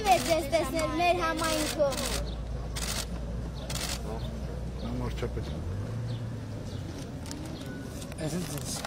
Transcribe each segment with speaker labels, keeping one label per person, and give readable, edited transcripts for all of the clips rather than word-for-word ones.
Speaker 1: է ձեզ տեսնել մեր համայնքում։
Speaker 2: Ամորջապետ։
Speaker 3: Էսենց։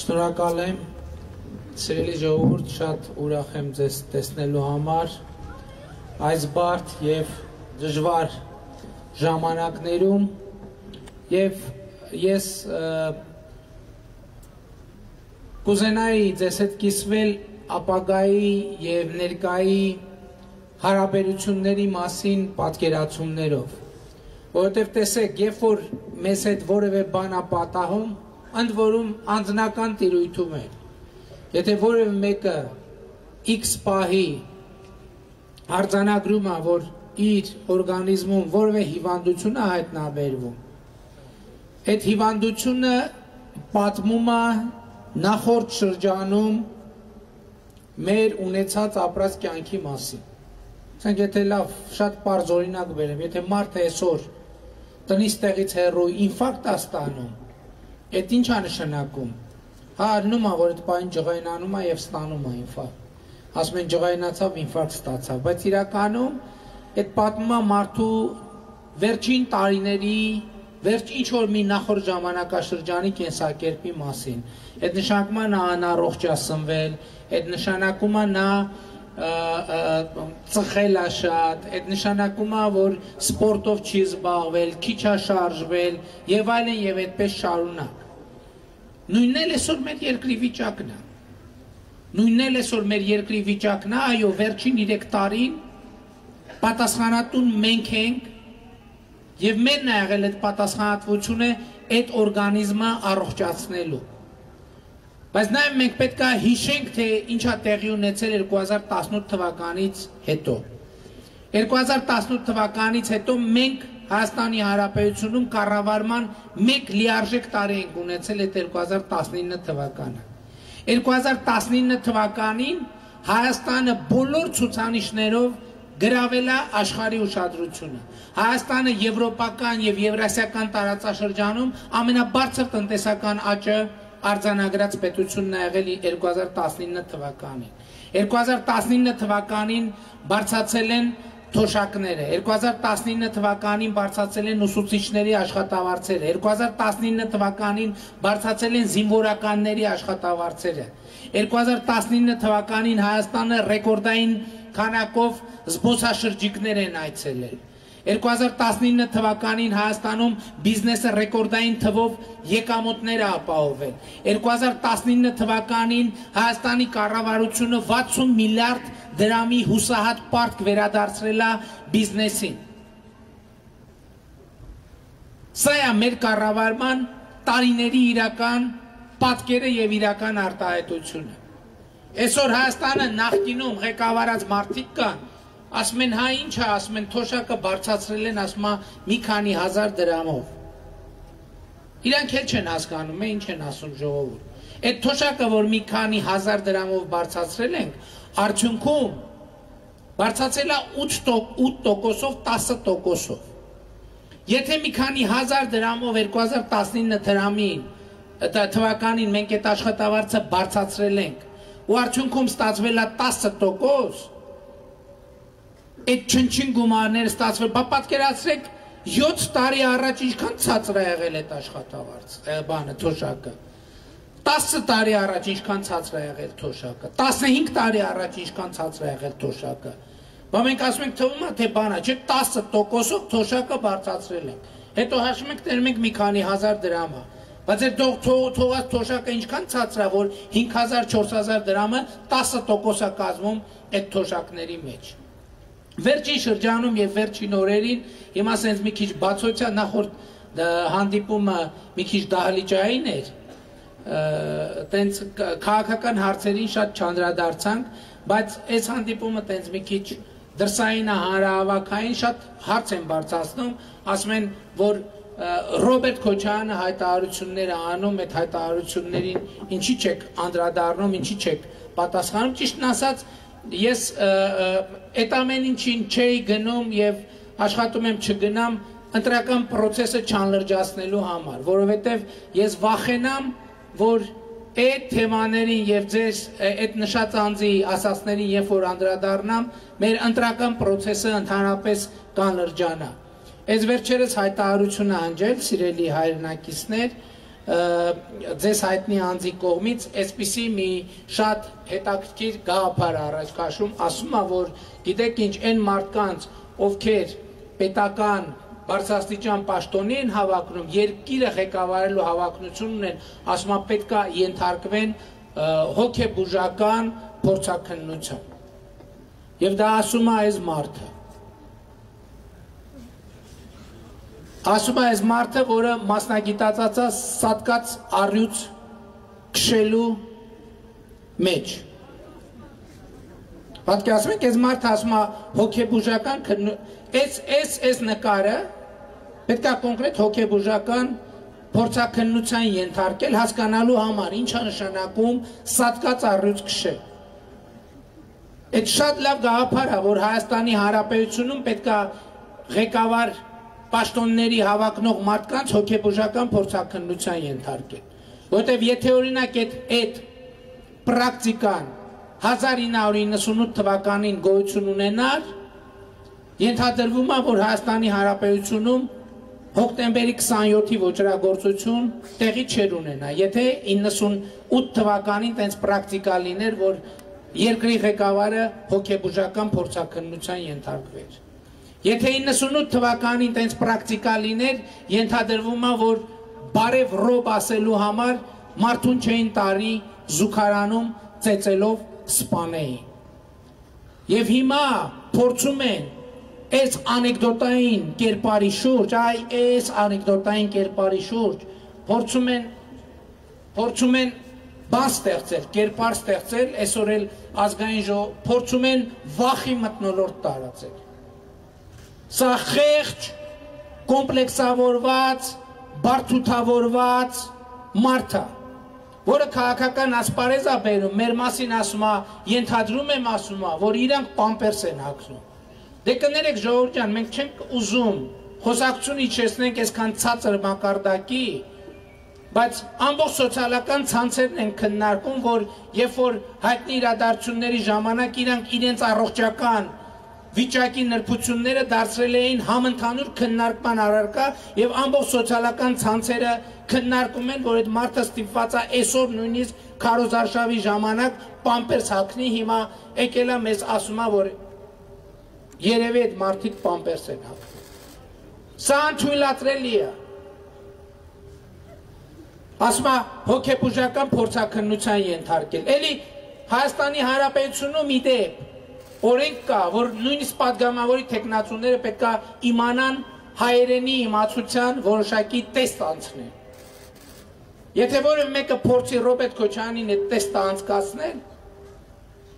Speaker 3: Շնորհակալ եմ, սիրելի ժողովուրդ, շատ ուրախ եմ ձեզ տեսնելու համար այս բարդ եւ դժվար ժամանակներում եւ ես կուզենայի ձեզ հետ կիսվել ապագայի եւ ներկայի հարաբերությունների մասին պատկերացումներով, որովհետեւ տեսեք, երբ որ մեզ հետ որևէ բան է պատահում, ընդ որում անձնական տիրույթում է, եթե որևէ մեկը X պահի արձանագրում է, որ իր օրգանիզմում որևէ հիվանդություն է հայտնաբերվում, այդ հիվանդությունը պատմում է նախորդ շրջանում մեր ունեցած ապրած կյանքի մասին։ Ասենք, եթե լավ, շատ պարզ օրինակ բերեմ, եթե մարդը այսօր տնից տեղից հեռու ինֆարկտ է ստանում, այդ ինչ է նշանակում։ Հա, ալնում է, որ այդ պահին ջղայնանում է եւ ստանում է ինֆարկտ։ Ասում են ջղայնացավ, ինֆարկտ ստացավ, բայց իրականում այդ պատմում է մարդու վերջին տարիների, վերջ ինչ որ մի նախորդ ժամանակաշրջանի կենսակերպի մասին։ Այդ նշանակում է նա անառողջ է սնվել, այդ նշանակում է նա ծխել է շատ, այդ նշանակում է, որ սպորտով չի զբաղվել, քիչ է շարժվել եւ այլն եւ այդպես շարունակ։ Նույնն էլ այսօր մեր երկրի վիճակն է։ Նույնն էլ այսօր մեր երկրի վիճակն է, այո, վերջին 3 տարին պատասխանատուն մենք ենք եւ մենն է եղել այդ պատասխանատվությունը այդ օրգանիզմը առողջացնելու։ Բայց նաեւ մենք պետք է հիշենք, թե ինչ է տեղի ունեցել 2018 թվականից հետո։ 2018 թվականից հետո մենք Հայաստանի Հանրապետությունում կառավարման մեկ լիարժեք տարի ենք ունեցել այդ 2019 թվականը։ 2019 թվականին Հայաստանը բոլոր ցուցանիշներով գրավել է աշխարհի ուշադրությունը։ Հայաստանը եվրոպական եւ եվրասիական տարածաշրջանում ամենաբարձր տնտեսական աճը արձանագրած պետությունն է եղել 2019 թվականին։ 2019 թվականին բարձրացել են թոշակները, 2019 թվականին բարձրացել են ուսուցիչների աշխատավարձերը, 2019 թվականին բարձրացել են զինվորականների աշխատավարձերը, 2019 թվականին Հայաստանը ռեկորդային քանակով զբոսաշրջիկներ են այցելել, 2019 թվականին Հայաստանում բիզնեսը ռեկորդային թվով եկամուտներ է ապահովել, 2019 թվականին Հայաստանի կառավարությունը 60 միլիարդ դրամի հուսահատ պարտք վերադարձրել է բիզնեսին։ Սա է մեր կառավարման տարիների իրական պատկերը եւ իրական արտահայտությունը։ Այսօր Հայաստանը նախկինում ղեկավարած մարդիկ կան, ասում են հա ինչ է, ասում են թոշակը բարձրացրել են, ասում մի քանի հազար դրամով։ Իրանք էլ չեն հասկանում, ինչ են ասում ժողովուրդ։ Այդ թոշակը, որ մի քանի հազար դրամով բարձրացրել ենք, արդյունքում բարձրացել է 8%-ով 10%-ով։ Եթե մի քանի հազար դրամով 2019 թվականին մենք այդ աշխատավարձը բարձրացրել ենք, ու արդյունքում ստացվել է 10%, այդ չնչին գումարները ստացվել, պատկերացրեք 7 տարի առաջ ինչքան ցածր է եղել այդ աշխատավարձը, թոշակը։ 10 տարի առաջ ինչքան ցածր է եղել թոշակը, 15 տարի առաջ ինչքան ցածր է եղել թոշակը։ Բա մենք ասում ենք թվում է թե բանա, չէ 10%-ով թոշակը բարձրացրել ենք։ Հետո հաշվում ենք տերում ենք մի քանի հազար դրամ է։ Բայց այդ թողած թոշակը ինչքան ցածր է, որ 5000-4000 դրամը 10% է կազմում այդ թոշակների մեջ։ Վերջին շրջանում եւ վերջին օրերին հիմա ասենց մի քիչ բացօթյա նախորդ հանդիպումը մի քիչ դահլիճային էր, տենց քաղաքական հարցերին շատ չանդրադարձանք, բայց այս հանդիպումը տենց մի քիչ դրսային հանրահավաքային շատ հարց են բարձրացնում, ասում են, որ Ռոբերտ Քոչարյանը հայտարարություններ է անում, այդ հայտարարություններին ինչի չեք անդրադառնում, ինչի չեք պատասխանում, ճիշտն ասած ես այդ ամեն ինչին չէի գնում եւ աշխատում եմ չգնամ ընտրական process-ը չանլրջացնելու համար, որովհետեւ ես վախենամ, որ այդ թեմաներին եւ ձեր այդ նշած անձի ասածներին երբ որ անդրադառնամ, մեր ընտրական process-ը ընդհանրապես կանլրջանա։ Այս վերջերս հայտարարությունը անջել, սիրելի հայրենակիցներ, ձեզ հայտնի անձի կողմից այսպիսի մի շատ հետաքրքիր գաղափար առաջ քաշում, ասում է, որ գիտեք ինչ, այն մարդկանց, ովքեր պետական բարձրաստիճան պաշտոնի են հավակնում, երկիրը ղեկավարելու հավակնություն ունեն, ասում է պետք է ենթարկվեն հոգեբուժական փորձաքննության։ Եվ դա ասում է այս մարդը։ Ասում է այս մարդը, որը մասնագիտացած է սատկած առյուծ քշելու մեջ։ Պատկերացնում եք, այս մարդը ասում է հոգեբուժական այս նկարը պետք է կոնկրետ հոգեբուժական փորձաքննության ենթարկել հասկանալու համար, ինչ է նշանակում սատկած առյուծ քշել։ Այդ շատ լավ գաղափար է, որ Հայաստանի Հանրապետությունում պետք է ղեկավար պաշտոնների հավակնող մարդկանց հոգեբուժական փորձաքննության ենթարկել, որտեղ եթե օրինակ այդ պրակտիկան 1998 թվականին գոյություն ունենար, ենթադրվում է, որ Հայաստանի Հանրապետությունում հոկտեմբերի 27-ի ոճրագործություն տեղի չէր ունենա, եթե 98 թվականին տենց պրակտիկա լիներ, որ երկրի ղեկավարը հոգեբուժական փորձաքննության ենթարկվեր։ Եթե 98 թվականին տենց պրակտիկա լիներ, ենթադրվում է, որ բարև ռոբ ասելու համար մարդուն չէին տարի զուգարանում ծեծելով սպանեին։ Եվ հիմա փորձում են այս անեկդոտային կերպարի շուրջ, այս անեկդոտային կերպարի շուրջ փորձում են բան ստեղծել, կերպար ստեղծել, այսօր էլ ազգային ժողով փորձում են վախի մթնոլորտ տարածել։ Սա խեղճ, կոմպլեքսավորված, բարդութավորված մարդ է, որը քաղաքական ասպարեզ է բերում, մեր մասին ասում է, ենթադրում եմ ասում է, որ իրանք պամպերս են հագնում, Դե կներեք ժողովուրդ ջան, մենք չենք ուզում խոսակցություն իջեցնենք այսքան ցածր մակարդակի, բայց ամբողջ սոցիալական ցանցերն են քննարկում, որ երբ որ հայտնի իրադարձությունների ժամանակ իրանք իրենց առողջական վիճակի նրբությունները դարձրել էին համընդհանուր քննարկման առարկա եւ ամբողջ սոցիալական ցանցերը քննարկում են, որ այդ մարդը ստիպված է այսօր նույնիսկ քարոզարշավի ժամանակ պամպերս հագնի, հիմա եկել է մեզ ասում է, որ երևի այդ մարդիկ պամպերս են հագնում։ Սա անթույլատրելի է։ Ասում է հոգեբուժական փորձաքննության ենթարկել։ Էլի Հայաստանի Հանրապետությունում ի դեպ օրենք կա, որ նույնիսկ падգամավորի տեխնացուները պետք է իմանան հայերենի իմացության որոշակի տեստ անցնել։ Եթե որը մեկը փորձի Ռոբերտ Քոչարյանին այդ տեստը անցկացնել,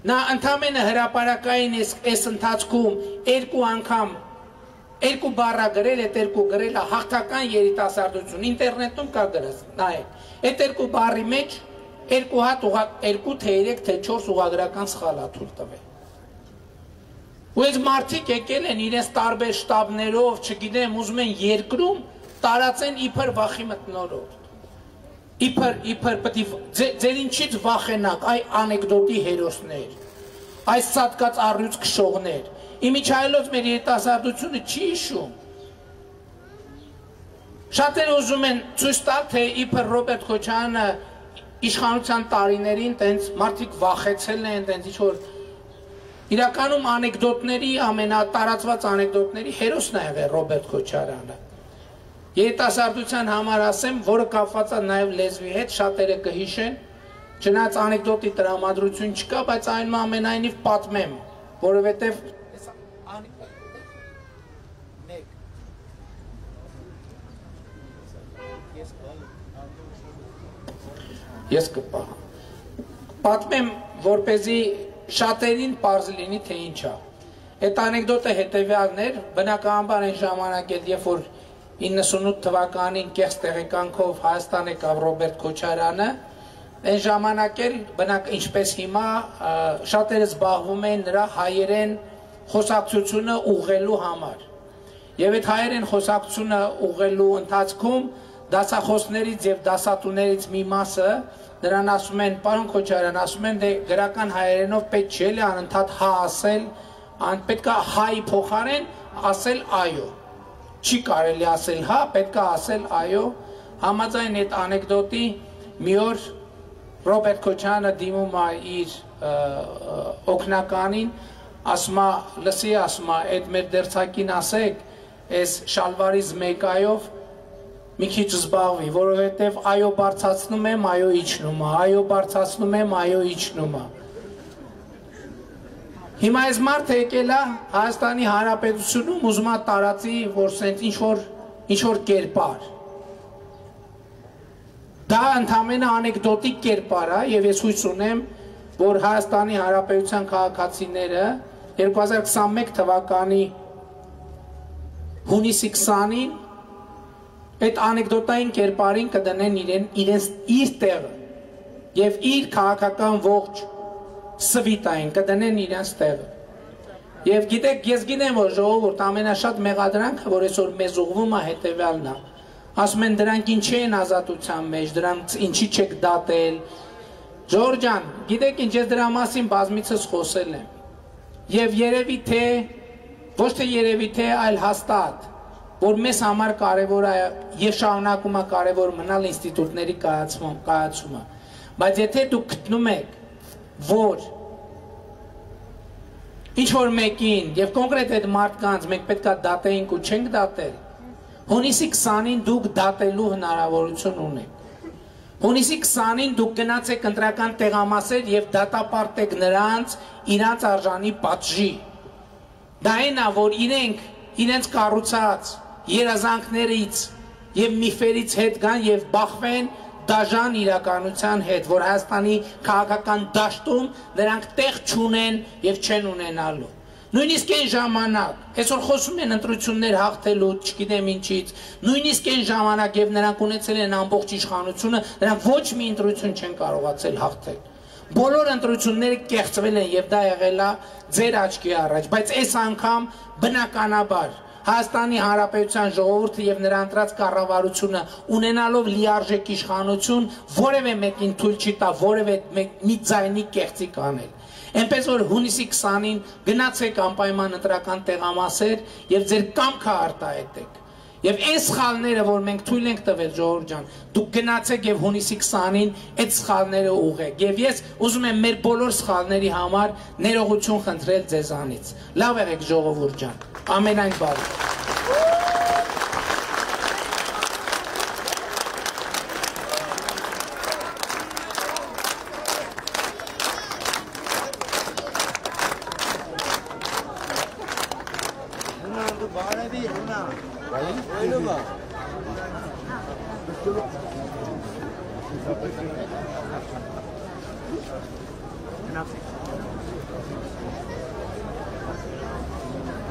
Speaker 3: նա ընդամենը հրապարակային այս ընթացքում երկու անգամ երկու բառա գրել, այդ երկու գրելը հաղթական երիտասարդություն, ինտերնետում կա գրած, նայեք, այդ երկու բառի մեջ երկու հատ երկու թե 3 թե 4 ուղղագրական սխալ ա թույլ տվել։ Ու այս մարդիկ եկել են իրենց տարբեր շտաբներով, չգիտեմ, ուզում են երկրում տարածեն իբր վախի մթնոլորտ։ Իբր պետք է ձեր ինչից վախենաք, այ անեկդոտի հերոսներ, այս ցածկած առյուծ քշողներ։ Իմիջայլոց մեր երիտասարդությունը չի հիշում։ Շատերը ուզում են ցույց տալ, թե իբր Ռոբերտ Քոչարյանը իշխանության տարիներին տենց մարդիկ վախեցել են, տենց ինչ-որ իրականում անեկդոտների, ամենատարածված անեկդոտների հերոսն է եղել Ռոբերտ Քոչարյանը։ Երիտասարդության համար ասեմ, որը կապված է նաև լեզվի հետ, շատերը կհիշեն, չնայած անեկդոտի տրամադրություն չկա, բայց այնուամենայնիվ պատմեմ, որովհետև ես կպահեմ։ Պատմեմ, որպեսզի շատերին պարզ լինի, թե ինչ է։ Այդ անեկդոտը հետևյալն էր, բնականաբար այն ժամանակ էլ, երբ որ 98 թվականին կեղծ տեղեկանքով Հայաստան եկավ Ռոբերտ Քոչարյանը, այն ժամանակ էլ ինչպես հիմա շատերը զբաղվում են նրա հայերեն խոսակցությունը ուղղելու համար։ Եվ այդ հայերեն խոսակցությունը ուղղելու ընթացքում դասախոսներից եւ դասատուներից մի մասը նրան ասում են, պարոն Քոչարյան, ասում են, դե գրական հայերենով պետք չէ լի անընդհատ հա ասել, պետք է հայի փոխարեն ասել այո։ Չի կարելի ասել հա, պետք է ասել այո։ Համաձայն այդ անեկդոտի մի օր Ռոբերտ Քոչարյանը դիմում է իր օգնականին, ասում է, լսի, ասում է, այդ մեր դերձակին ասեք, այս շալվարից մեկայով մի քիչ զբաղվի, որովհետև այո բարձրացնում եմ, այո իջնում է, այո բարձրացնում եմ, այո իջնում է։ Հիմա այս մարդը եկել է Հայաստանի Հանրապետությունում ուզում է տարածի, որ սենց ինչ-որ կերպար։ Դա ընդամենը անեկդոտիկ կերպար է, եւ ես հույս ունեմ, որ Հայաստանի Հանրապետության քաղաքացիները 2021 թվականի հունիսի 20-ին այդ անեկդոտային կերպարին կդնեն իր տեղը եւ իր քաղաքական ողջ սվիտային կդնեն իրենց տեղը։ Եվ գիտեք, ես գիտեմ, որ ժողովուրդ ամենաշատ մեղադրանքը, որ այսօր մեզ ուղղվում է, հետևյալն է։ Ասում են դրանք ինչի են ազատության մեջ, դրանք ինչի չեք դատել։ Ժողովուրդ ջան, գիտեք ինչ, ես դրա մասին բազմիցս խոսել եմ։ Եվ երևի թե, ոչ թե երևի թե, այլ հաստատ, որ մեզ համար կարևոր է եւ շարունակում է կարևոր մնալ ինստիտուտների կայացումը։ Բայց եթե դուք գտնում եք, որ ինչ-որ մեկին եւ կոնկրետ այդ մարդկանց մենք պետք է դատեինք ու չենք դատել, հունիսի 20-ին դուք դատելու հնարավորություն ունեք։ Հունիսի 20-ին դուք գնացեք ընտրական տեղամասեր եւ դատապարտեք նրանց իրանց արժանի պատժի։ Դա այն է, որ իրենց կառուցած երազանքներից եւ միֆերից հետ գան եւ բախվեն դաժան իրականության հետ, որ Հայաստանի քաղաքական դաշտում նրանք տեղ չունեն եւ չեն ունենալու։ Նույնիսկ այն ժամանակ, այսօր խոսում են ընտրություններ հաղթելու, չգիտեմ ինչից, նույնիսկ այն ժամանակ եւ նրանք ունեցել են ամբողջ իշխանությունը, նրանք ոչ մի ընտրություն չեն կարողացել հաղթել։ բոլոր ընտրությունները կեղծվել են եւ դա եղել է ձեր աչքի առաջ, բայց այս անգամ բնականաբար Հայաստանի Հանրապետության ժողովուրդը եւ նրա ընտրած կառավարությունը ունենալով լիարժեք իշխանություն որևէ մեկին թույլ չի տա որևէ մի ձայնի կեղծիք անել։ Այնպես որ հունիսի 20-ին գնացեք անպայման ընտրական տեղամասեր եւ ձեր կամքը արտահայտեք։ Եվ այս սխալները, որ մենք թույլ ենք տվել ժողովուրդ ջան, դուք գնացեք եւ հունիսի 20-ին այդ սխալները ուղղեք։ Եվ ես ուզում եմ մեր բոլոր սխալների համար ներողություն խնդրել ձեզանից։ Լավ եղեք ժողովուրդ ջան։ Ամենայն բարի։
Speaker 2: Enough.